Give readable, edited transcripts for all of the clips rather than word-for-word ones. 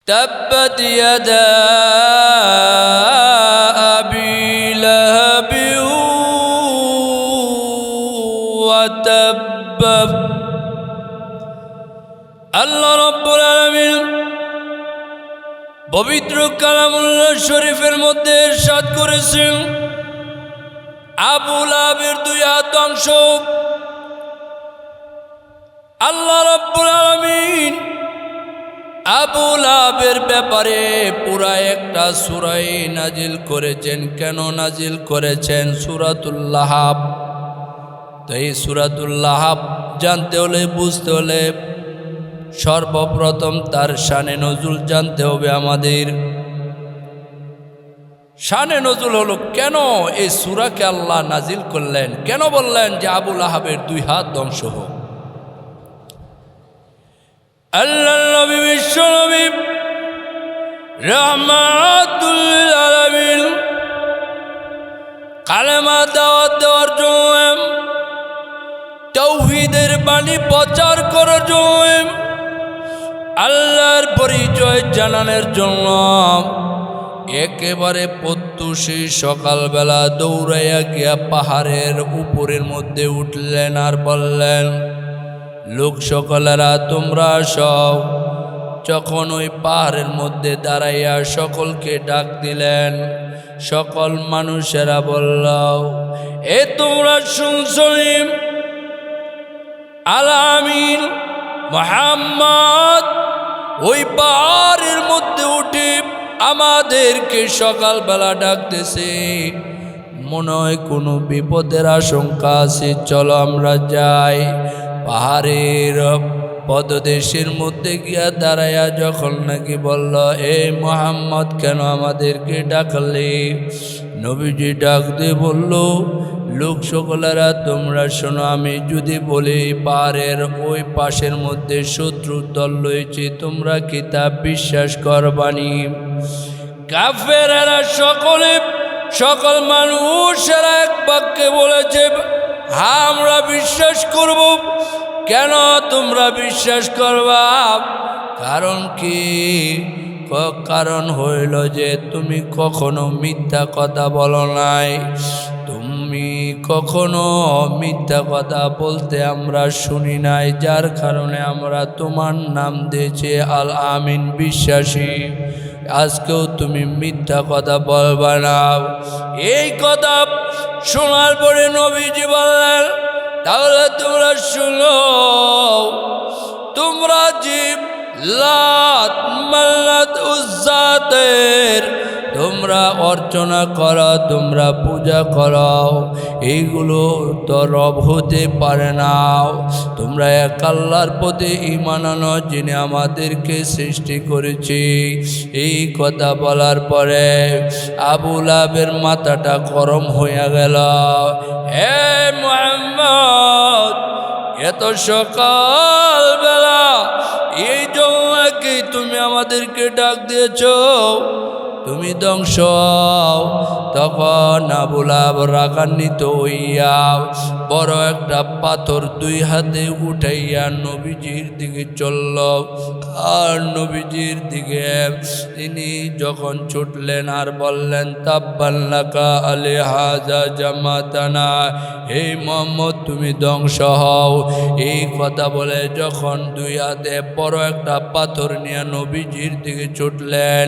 تبت يدا أبي لهب وتب আল্লাহ রাব্বুল আলামিন পবিত্র কালামুল্লাহ শরীফের মধ্যে ইরশাদ করেছেন, আবু লাহাবের দুই হাত অংশ। আল্লাহ রাব্বুল আলামিন আবু লাহাবের ব্যাপারে পুরা একটা সূরাই নাজিল করেছেন। কেন নাজিল করেছেন? সূরাতুল লাহাব। তো এই সূরাতুল লাহাব জানতে হলে, বুঝতে হলে সর্বপ্রথম তার শানে নজুল জানতে হবে আমাদের। শানে নজুল হলো কেন এই সূরাকে আল্লাহ নাজিল করলেন, কেন বললেন যে আবু লাহাবের দুই হাত ধ্বংস হোক। আল্লাহর নবী বিশ্ব নবী রাহমাতুল লিল আলামিন কালেমা দাওয়াত দেওয়ার জন্য, তাওহীদের বাণী প্রচার করার জন্য, আল্লাহর পরিচয় জানানোর জন্য একেবারে প্রত্যুষী সকালবেলা দৌড়াইয়া গিয়া পাহাড়ের উপরের মধ্যে উঠলেন আর বললেন, লোক সকলেরা তোমরা সব। যখন ওই পাহাড়ের মধ্যে দাঁড়াইয়া সকলকে ডাক দিলেন, সকল মানুষেরা বলল, এ তোমরা শুনছনি আলামিন মুহাম্মদ ওই পাহাড়ের মধ্যে উঠে আমাদেরকে সকালবেলা ডাকতেছে, মনে হয় কোনো বিপদের আশঙ্কা আছে, চলো আমরা যাই। পাহাড়ের পদদেশের মধ্যে গিয়া দাঁড়াইয়া যখন নাকি বলল, এ মুহাম্মদ কেন আমাদেরকে ডাকলে? নবীজি ডাক দিয়ে বলল, লোক সকলেরা তোমরা শোনো, আমি যদি বলি পাহাড়ের ওই পাশের মধ্যে শত্রুর দল রয়েছে, তোমরা কি তা বিশ্বাস করবানি? কাফেরেরা সকল মানুষেরা এক বাক্যে বলেছে, হ্যাঁ আমরা বিশ্বাস করব। কেন তোমরা বিশ্বাস করবা? কারণ কি? কারণ হইল যে তুমি কখনো মিথ্যা কথা বলো নাই, তুমি কখনো মিথ্যা কথা বলতে আমরা শুনি নাই, যার কারণে আমরা তোমার নাম দিয়েছি আল আমিন, বিশ্বাসী। আজকেও তুমি মিথ্যা কথা বলবা না। এই কথা শোনার পরে নবীজি বললেন, তাহলে তোমরা শুনো, তোমরা জীব লাত মাল্লাত উজ্জাতের তোমরা অর্চনা করো, তোমরা পূজা করো, এইগুলো তো রব হতে পারে না। তোমরা এক আল্লাহর প্রতি ঈমান আনো, যিনি আমাদেরকে সৃষ্টি করেছে। এই কথা বলার পরে আবু লাহাবের মাথাটা গরম হয়ে গেল। হে মুহাম্মদ, এত সকালবেলা এই জন্য কি তুমি আমাদেরকে ডাক দিয়েছ? তুমি ধ্বংস। তখন আবু লাহাব রাগান্বিত হইয়া বড় একটা পাথর দুই হাতে উঠাইয়া নবীজির দিকে চলল। আর নবীজির দিকে তিনি যখন ছুটলেন আর বললেন, তাব্বান লাকা আলিহাযা জামাতানা, হে মুহাম্মদ তুমি ধ্বংস হও। এই কথা বলে যখন দুই হাতে বড় একটা পাথর নিয়ে নবীজির দিকে ছুটলেন,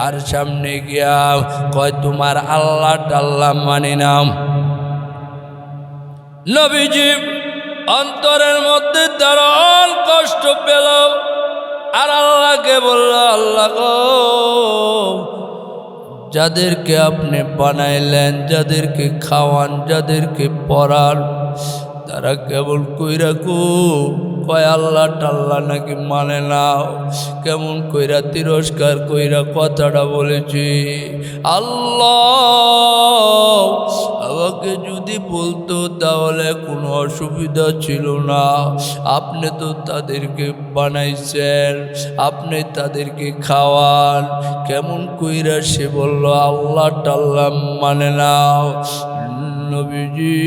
আর সামনে গিয়া কয়, তোমার আল্লাহ টাল্লাহ মানি নাম। নবীজি অন্তরের মধ্যে দারুণ কষ্ট পেল আর আল্লাহকে বলল, আল্লাহ গো, যাদেরকে আপনি বানাইলেন, যাদেরকে খাওয়ান, যাদেরকে পড়ান, তারা কেবল কইরা কয় আল্লাহ টাল্লাহ নাকি মানে না, কেমন কইরা তিরস্কার কইরা কথাটা বলেছি। আল্লাহ আমাকে যদি বলতো তাহলে কোনো অসুবিধা ছিল না। আপনি তো তাদেরকে বানাইছেন, আপনি তাদেরকে খাওয়ান। কেমন কইরা সে বলল আল্লাহ টাল্লাহ মানে না। নবীজি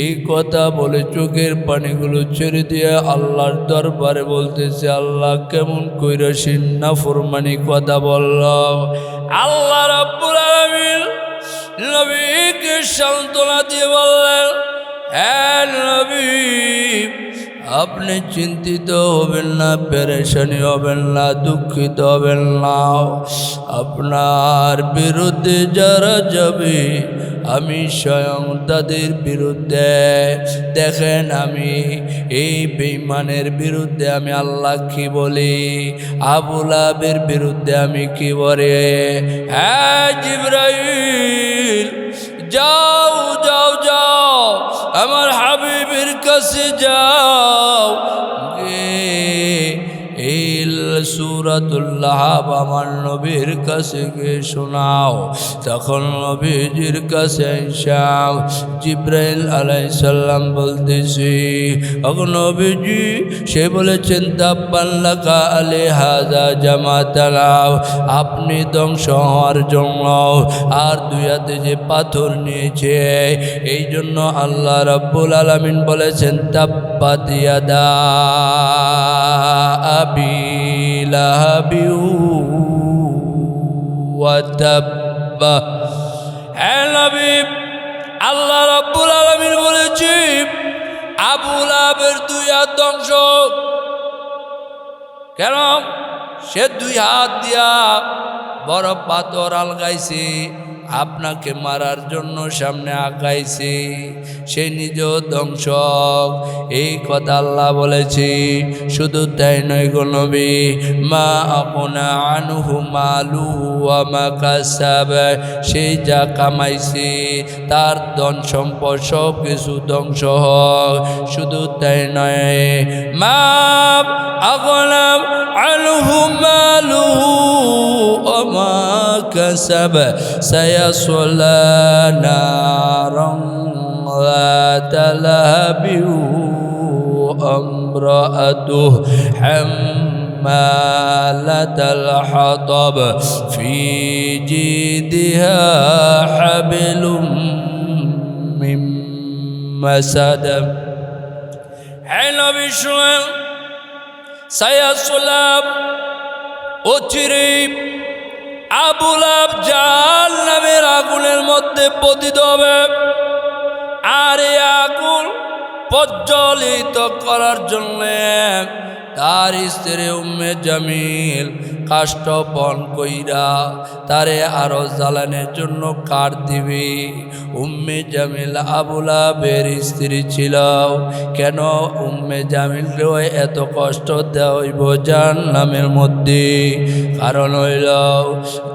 এই কথা বলে চোখের পানিগুলো ছেড়ে দিয়ে আল্লাহর দরবারে বলতেছে, আল্লাহ কেমন কইরা নাফরমানি কথা বলল। আল্লাহ রাব্বুল আলামিন নবীকে সান্ত্বনা দিয়ে বললেন, হ্যাঁ নবী, আপনি চিন্তিত হবেন না, পেরেশানি হবেন না, দুঃখিত হবেন না। আপনার বিরুদ্ধে যারা যাবে আমি স্বয়ং তাদের বিরুদ্ধে, দেখেন আমি এই বেঈমানের বিরুদ্ধে আমি আল্লাহ কি বলি, আবু লাহাবের বিরুদ্ধে আমি কি বলে, হ্যাঁ জিবরাইল যাও যাও যাও আমার হাবিবের কাছে যাও, এই সূরাতুল লাহাব আমার নবীর কাছে গিয়ে শোনাও। তখন নবীজির কাছে আইসাও জিবরাইল আলাইহিস সালাম বলতেছি, ওগো নবীজি, সে বলেছেন তাব্বাল্লাকা আলিহাযা জামাতানা, আপনি ধ্বংস হওয়ার জন্য আর দুই হাতে যে পাথর নিয়েছে এই জন্য আল্লাহ রাব্বুল আলামিন বলেছেন তাব্বাত ইয়াদা আবি লাহাবি ওয়া তাব্বা। হ্যাঁ নবী, আল্লাহ রাব্বুল আলামিন বলেছে আবু লাহাবের দুই হাত ধ্বংস। কেন? সে দুই হাত দিয়া বড় পাথর আলগাইছে, আপনাকে মারার জন্য সামনে আগাইছে, সে নিজেও ধ্বংস। এই কথা আল্লাহ বলেছে। শুধু তাই নয় গো নবী, মা আপনা আনহু মালুহু ওয়া মা কাসাব, সে যা কামাইছে তার ধন সম্পদ সব কিছু ধ্বংস হোক। শুধু তাই নয়, মা আপনা আনহু মালুহু ওয়া মা কাসাব সায়াসলা নারান যাতা লাহাবিন আমরাতুহু হাম্মালাতাল হাতাব ফি জিদিহা হাবলুম মিন মাসাদ। হে নবী শুনেন, সায়াসলা অচিরেই আবু লাহাব জাহান্নামের আগুনের মধ্যে পতিত হবে। আর এই আগুন প্রজ্বলিত করার জন্য তার স্ত্রী উম্মে জামিল কাষ্ঠপণ কইরা তারে আরো জ্বালানোর জন্য কাঠ দিবে। উম্মে জামিল আবু লাহাবের স্ত্রী ছিল। কেন উম্মে জামিলকেও এত কষ্ট দেওয়া হইব জাহান্নামের মধ্যে? কারণ হইল,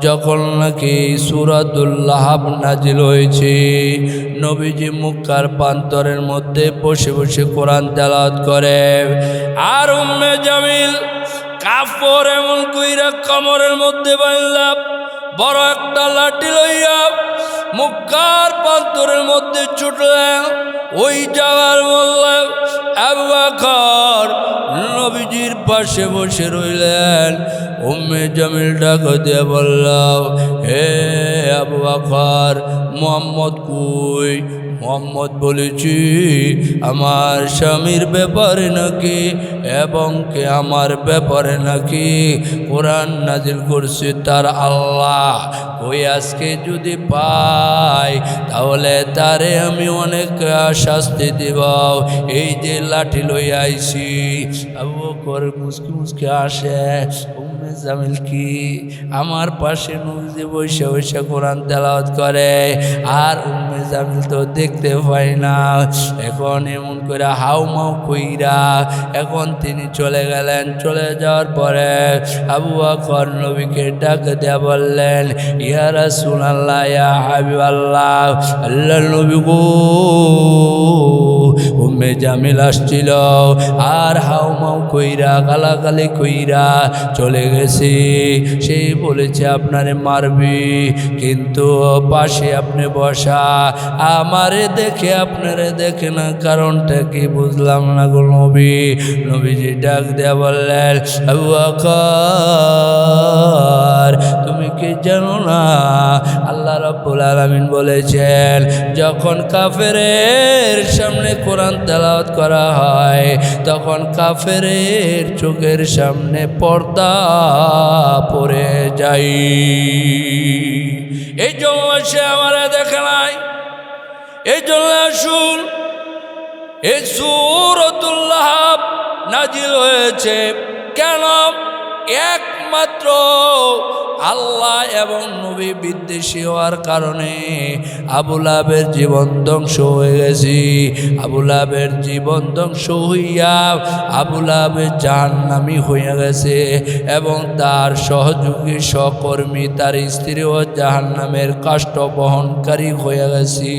যখন নাকি সূরাতুল লাহাব নাজিল হয়েছে, নবীজি মক্কার প্রান্তরের মধ্যে বসে বসে কোরআন তেলাওয়াত করে, আর উম্মে জামিল কাপড় এমন কইরা কোমরের মধ্যে বাঁধলা বড় একটা লাঠি লইয়া মক্কার প্রান্তরের মধ্যে ছুটলেন। ওই যাওয়ার বললেন আবু বকর নবীজির পাশে বসে রইলেন। উম্মে জামিল ডাক দিয়ে বলল, হে আবু বকর, মুহাম্মদ কই? মুহাম্মদ বলেছি আমার স্বামীর ব্যাপারে নাকি এবং কে আমার ব্যাপারে নাকি কোরআন নাজিল করছে তার আল্লাহ। ওই আজকে যদি পাই তাহলে তারে আমি অনেক শাস্তি দিব। এই যে লাঠি লই আইছি। আবু বকর মুসকি মুসকি আসে, উম্মে জামিল কি আমার পাশে নবীজি বসে বসে কোরআন তেলাওয়াত করে, আর উম্মে জামিল তো দেখতে পাই না। এখন এমন করে হাউমাউ কইরা এখন তিনি চলে গেলেন। চলে যাওয়ার পরে আবু বকর নবীকে ডাক দেয়া বললেন, ইয়া রাসূলুল্লাহ, ইয়া হাবিবাল্লাহ, আল্লাহর নবী গো, উম্মে জামিল আসছিল আর হাউমাউ কইরা গালাগালি কইরা চলে গেছে। সে বলেছে আপনারে মারবি, কিন্তু পাশে আপনি বসা, আমারে দেখে আপনারে দেখে না, কারণটা কি বুঝলাম না গো নবী। নবীজি ডাক দেয়া বললেন, আবু বকর তুমি কি জানো না আল্লাহ রাব্বুল আলামিন বলেছেন, যখন কাফেরের সামনে কোরআন তেলাওয়াত করা হয় তখন কাফেরের চোখের সামনে পর্দা পড়ে যায়। এই জন্য সে আমারা দেখে নাই। এই জন্য আসুন, এই সূরাতুল লাহাব নাজিল হয়েছে কেন? একমাত্র আল্লাহ এবং নবী বিদ্বেষী হওয়ার কারণে আবু লাহাবের জীবন ধ্বংস হয়ে গেছে। আবু লাহাবের জীবন ধ্বংস হইয়া আবু লাহাবের জাহান্নামী হইয়া গেছে এবং তার সহযোগী সহকর্মী তার স্ত্রীও জাহান্নামের কষ্ট বহনকারী হয়ে গেছে।